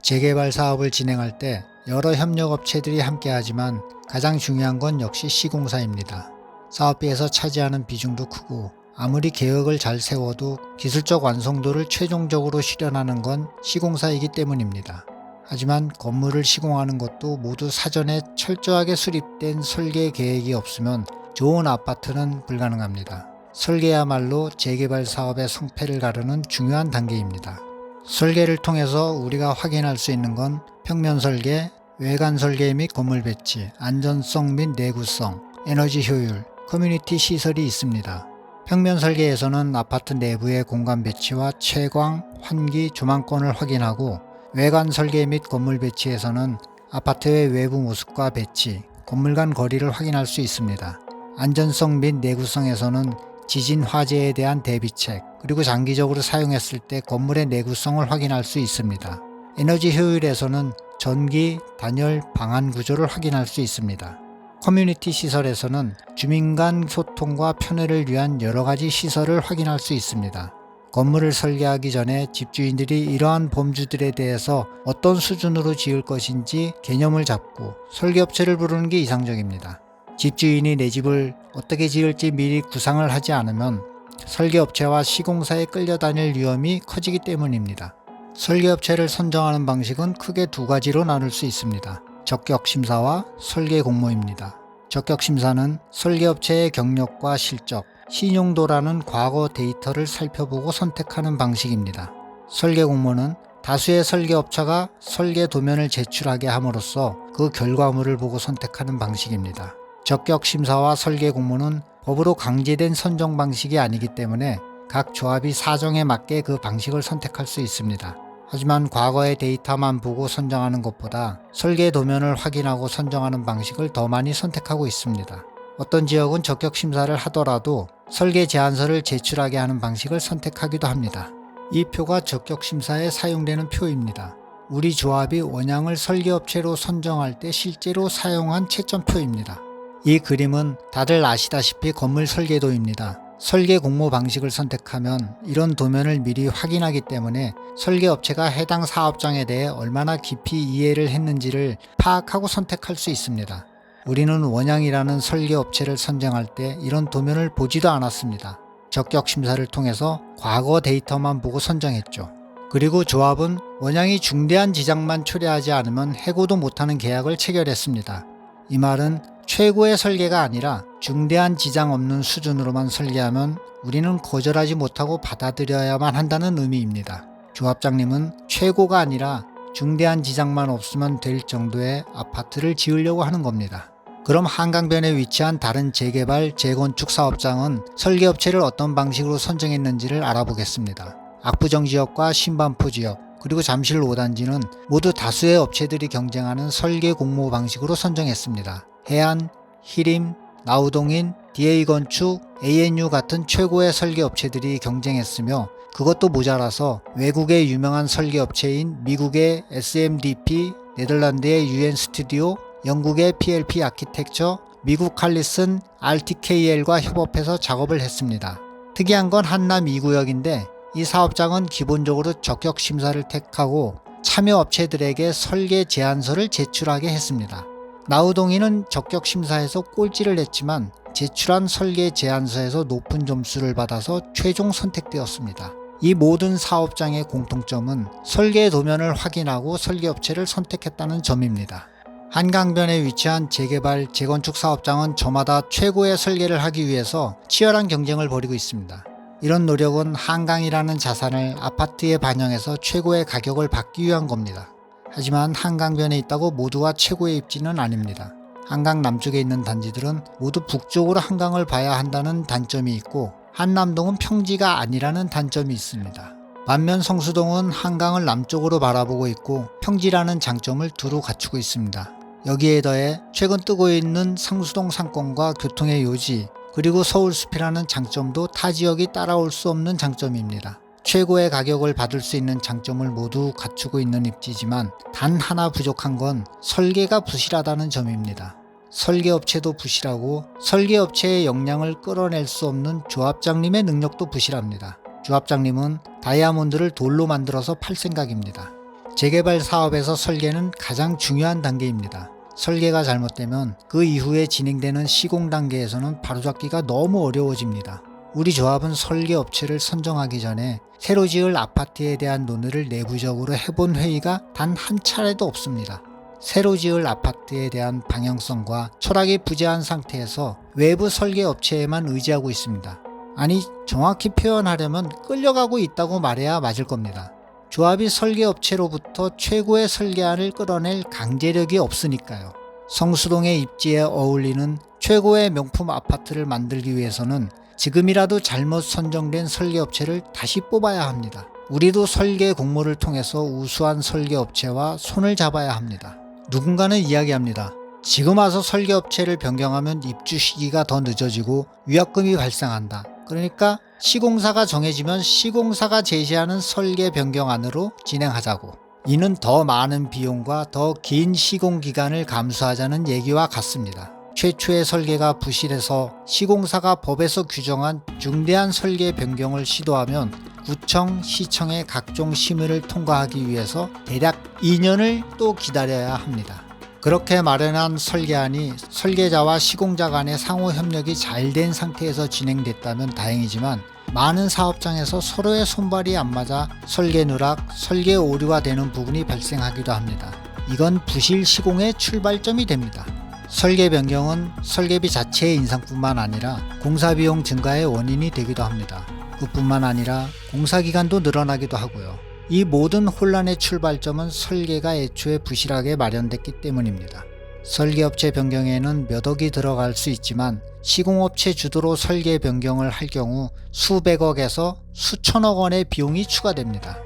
재개발 사업을 진행할 때 여러 협력업체들이 함께하지만 가장 중요한 건 역시 시공사입니다. 사업비에서 차지하는 비중도 크고 아무리 계획을 잘 세워도 기술적 완성도를 최종적으로 실현하는 건 시공사이기 때문입니다. 하지만 건물을 시공하는 것도 모두 사전에 철저하게 수립된 설계 계획이 없으면 좋은 아파트는 불가능합니다. 설계야말로 재개발 사업의 성패를 가르는 중요한 단계입니다. 설계를 통해서 우리가 확인할 수 있는 건 평면 설계, 외관 설계 및 건물 배치, 안전성 및 내구성, 에너지 효율, 커뮤니티 시설이 있습니다. 평면 설계에서는 아파트 내부의 공간 배치와 채광, 환기, 조망권을 확인하고, 외관 설계 및 건물 배치에서는 아파트의 외부 모습과 배치, 건물 간 거리를 확인할 수 있습니다. 안전성 및 내구성에서는 지진 화재에 대한 대비책, 그리고 장기적으로 사용했을 때 건물의 내구성을 확인할 수 있습니다. 에너지 효율에서는 전기, 단열, 방안 구조를 확인할 수 있습니다. 커뮤니티 시설에서는 주민 간 소통과 편의를 위한 여러 가지 시설을 확인할 수 있습니다. 건물을 설계하기 전에 집주인들이 이러한 범주들에 대해서 어떤 수준으로 지을 것인지 개념을 잡고 설계업체를 부르는 게 이상적입니다. 집주인이 내 집을 어떻게 지을지 미리 구상을 하지 않으면 설계업체와 시공사에 끌려다닐 위험이 커지기 때문입니다. 설계업체를 선정하는 방식은 크게 두 가지로 나눌 수 있습니다. 적격심사와 설계공모입니다. 적격심사는 설계업체의 경력과 실적, 신용도라는 과거 데이터를 살펴보고 선택하는 방식입니다. 설계공모는 다수의 설계업체가 설계 도면을 제출하게 함으로써 그 결과물을 보고 선택하는 방식입니다. 적격심사와 설계공모는 법으로 강제된 선정 방식이 아니기 때문에 각 조합이 사정에 맞게 그 방식을 선택할 수 있습니다. 하지만 과거의 데이터만 보고 선정하는 것보다 설계 도면을 확인하고 선정하는 방식을 더 많이 선택하고 있습니다. 어떤 지역은 적격심사를 하더라도 설계 제안서를 제출하게 하는 방식을 선택하기도 합니다. 이 표가 적격심사에 사용되는 표입니다. 우리 조합이 원양을 설계업체로 선정할 때 실제로 사용한 채점표입니다. 이 그림은 다들 아시다시피 건물 설계도입니다. 설계 공모 방식을 선택하면 이런 도면을 미리 확인하기 때문에 설계업체가 해당 사업장에 대해 얼마나 깊이 이해를 했는지를 파악하고 선택할 수 있습니다. 우리는 원양이라는 설계업체를 선정할 때 이런 도면을 보지도 않았습니다. 적격심사를 통해서 과거 데이터만 보고 선정했죠. 그리고 조합은 원양이 중대한 지장만 초래하지 않으면 해고도 못하는 계약을 체결했습니다. 이 말은 최고의 설계가 아니라 중대한 지장 없는 수준으로만 설계하면 우리는 거절하지 못하고 받아들여야만 한다는 의미입니다. 조합장님은 최고가 아니라 중대한 지장만 없으면 될 정도의 아파트를 지으려고 하는 겁니다. 그럼 한강변에 위치한 다른 재개발, 재건축 사업장은 설계업체를 어떤 방식으로 선정했는지를 알아보겠습니다. 압구정 지역과 신반포 지역, 그리고 잠실 5단지는 모두 다수의 업체들이 경쟁하는 설계 공모 방식으로 선정했습니다. 해안, 히림, 나우동인, DA건축, ANU 같은 최고의 설계업체들이 경쟁했으며 그것도 모자라서 외국의 유명한 설계업체인 미국의 SMDP, 네덜란드의 UN 스튜디오, 영국의 PLP 아키텍처, 미국 칼리슨 RTKL과 협업해서 작업을 했습니다. 특이한 건 한남 2구역인데 이 사업장은 기본적으로 적격심사를 택하고 참여업체들에게 설계 제안서를 제출하게 했습니다. 나우동인은 적격심사에서 꼴찌를 했지만 제출한 설계 제안서에서 높은 점수를 받아서 최종 선택되었습니다. 이 모든 사업장의 공통점은 설계 도면을 확인하고 설계업체를 선택했다는 점입니다. 한강변에 위치한 재개발, 재건축 사업장은 저마다 최고의 설계를 하기 위해서 치열한 경쟁을 벌이고 있습니다. 이런 노력은 한강이라는 자산을 아파트에 반영해서 최고의 가격을 받기 위한 겁니다. 하지만 한강변에 있다고 모두가 최고의 입지는 아닙니다. 한강 남쪽에 있는 단지들은 모두 북쪽으로 한강을 봐야 한다는 단점이 있고 한남동은 평지가 아니라는 단점이 있습니다. 반면 성수동은 한강을 남쪽으로 바라보고 있고 평지라는 장점을 두루 갖추고 있습니다. 여기에 더해 최근 뜨고 있는 성수동 상권과 교통의 요지, 그리고 서울숲이라는 장점도 타 지역이 따라올 수 없는 장점입니다. 최고의 가격을 받을 수 있는 장점을 모두 갖추고 있는 입지지만 단 하나 부족한 건 설계가 부실하다는 점입니다. 설계업체도 부실하고 설계업체의 역량을 끌어낼 수 없는 조합장님의 능력도 부실합니다. 조합장님은 다이아몬드를 돌로 만들어서 팔 생각입니다. 재개발 사업에서 설계는 가장 중요한 단계입니다. 설계가 잘못되면 그 이후에 진행되는 시공 단계에서는 바로잡기가 너무 어려워집니다. 우리 조합은 설계 업체를 선정하기 전에 새로 지을 아파트에 대한 논의를 내부적으로 해본 회의가 단 한 차례도 없습니다. 새로 지을 아파트에 대한 방향성과 철학이 부재한 상태에서 외부 설계 업체에만 의지하고 있습니다. 아니, 정확히 표현하려면 끌려가고 있다고 말해야 맞을 겁니다. 조합이 설계 업체로부터 최고의 설계안을 끌어낼 강제력이 없으니까요. 성수동의 입지에 어울리는 최고의 명품 아파트를 만들기 위해서는 지금이라도 잘못 선정된 설계업체를 다시 뽑아야 합니다. 우리도 설계 공모를 통해서 우수한 설계업체와 손을 잡아야 합니다. 누군가는 이야기합니다. 지금 와서 설계업체를 변경하면 입주 시기가 더 늦어지고 위약금이 발생한다. 그러니까 시공사가 정해지면 시공사가 제시하는 설계 변경안으로 진행하자고. 이는 더 많은 비용과 더 긴 시공 기간을 감수하자는 얘기와 같습니다. 최초의 설계가 부실해서 시공사가 법에서 규정한 중대한 설계 변경을 시도하면 구청, 시청의 각종 심의를 통과하기 위해서 대략 2년을 또 기다려야 합니다. 그렇게 마련한 설계안이 설계자와 시공자 간의 상호 협력이 잘 된 상태에서 진행됐다면 다행이지만 많은 사업장에서 서로의 손발이 안 맞아 설계 누락, 설계 오류가 되는 부분이 발생하기도 합니다. 이건 부실 시공의 출발점이 됩니다. 설계 변경은 설계비 자체의 인상뿐만 아니라 공사비용 증가의 원인이 되기도 합니다. 그뿐만 아니라 공사기간도 늘어나기도 하고요. 이 모든 혼란의 출발점은 설계가 애초에 부실하게 마련됐기 때문입니다. 설계업체 변경에는 몇 억이 들어갈 수 있지만 시공업체 주도로 설계 변경을 할 경우 수백억에서 수천억 원의 비용이 추가됩니다.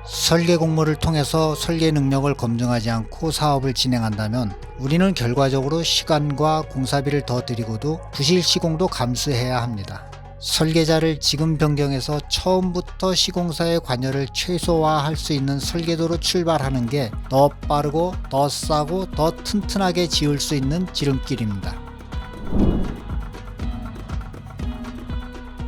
설계 공모를 통해서 설계 능력을 검증하지 않고 사업을 진행한다면 우리는 결과적으로 시간과 공사비를 더 들이고도 부실 시공도 감수해야 합니다. 설계자를 지금 변경해서 처음부터 시공사의 관여를 최소화할 수 있는 설계도로 출발하는 게 더 빠르고 더 싸고 더 튼튼하게 지을 수 있는 지름길입니다.